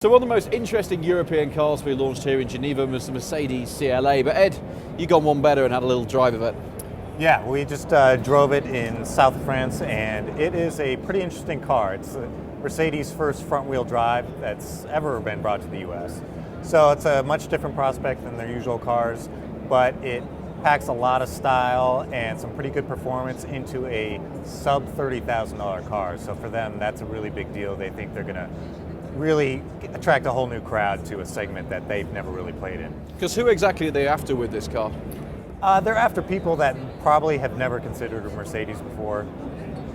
So one of the most interesting European cars we launched here in Geneva was the Mercedes CLA, but Ed, you got one better and had a little drive of it. Yeah, we just drove it in South France, and it is a pretty interesting car. It's Mercedes' first front-wheel drive that's ever been brought to the US. So it's a much different prospect than their usual cars, but it packs a lot of style and some pretty good performance into a sub $30,000 car. So for them, that's a really big deal. They think they're going to really attract a whole new crowd to a segment that they've never really played in. Because who exactly are they after with this car? They're after people that probably have never considered a Mercedes before.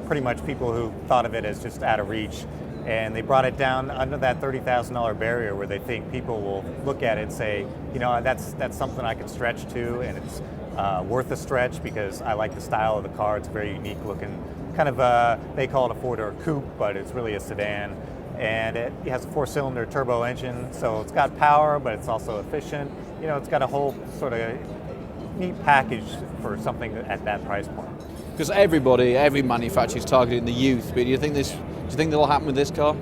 Pretty much people who thought of it as just out of reach. And they brought it down under that $30,000 barrier where they think people will look at it and say, you know, that's something I can stretch to, and it's worth a stretch because I like the style of the car. It's very unique looking, kind of they call it a four-door coupe, but it's really a sedan. And it has a four-cylinder turbo engine, so it's got power, but it's also efficient. You know, it's got a whole sort of neat package for something at that price point. Because every manufacturer is targeting the youth, but do you think that'll happen with this car?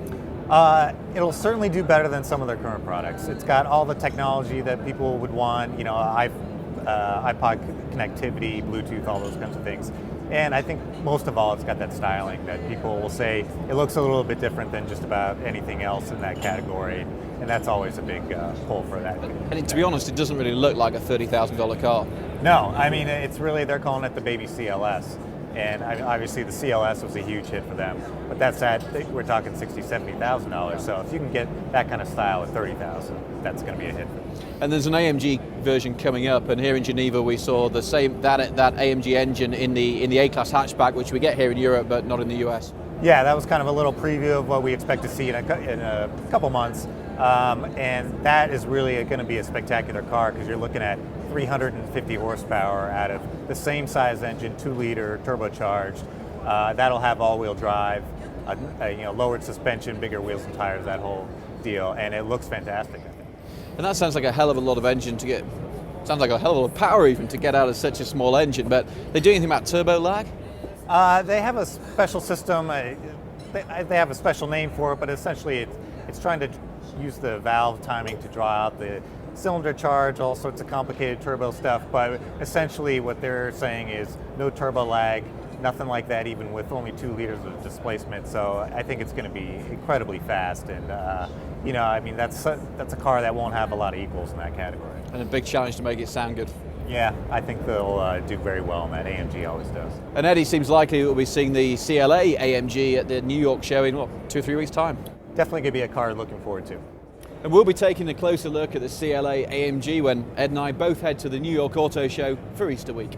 It'll certainly do better than some of their current products. It's got all the technology that people would want, you know, iPod connectivity, Bluetooth, all those kinds of things. And I think most of all, it's got that styling that people will say it looks a little bit different than just about anything else in that category. And that's always a big pull for that. And to be honest, it doesn't really look like a $30,000 car. No, I mean, it's really, they're calling it the baby CLS. And obviously the CLS was a huge hit for them, but we're talking $60,000, $70,000. So if you can get that kind of style at $30,000, that's going to be a hit. And there's an AMG version coming up, and here in Geneva we saw the same that AMG engine in the A-Class hatchback, which we get here in Europe, but not in the US. Yeah, that was kind of a little preview of what we expect to see in a couple months, and that is really going to be a spectacular car because you're looking at 350 horsepower out of the same size engine, 2-liter turbocharged. That'll have all-wheel drive, lowered suspension, bigger wheels and tires, that whole deal, and it looks fantastic, I think. And that sounds like a hell of a lot of engine to get. Sounds like a hell of a lot of power even to get out of such a small engine. But they do anything about turbo lag? They have a special system. They have a special name for it, but essentially it's trying to use the valve timing to draw out the cylinder charge, all sorts of complicated turbo stuff, but essentially what they're saying is no turbo lag, nothing like that, even with only 2 liters of displacement. So I think it's going to be incredibly fast, and I mean that's a car that won't have a lot of equals in that category. And a big challenge to make it sound good. Yeah, I think they'll do very well in that. AMG always does. And Eddie, seems likely we'll be seeing the CLA AMG at the New York show in 2 or 3 weeks' time. Definitely going to be a car looking forward to. And we'll be taking a closer look at the CLA AMG when Ed and I both head to the New York Auto Show for Easter week.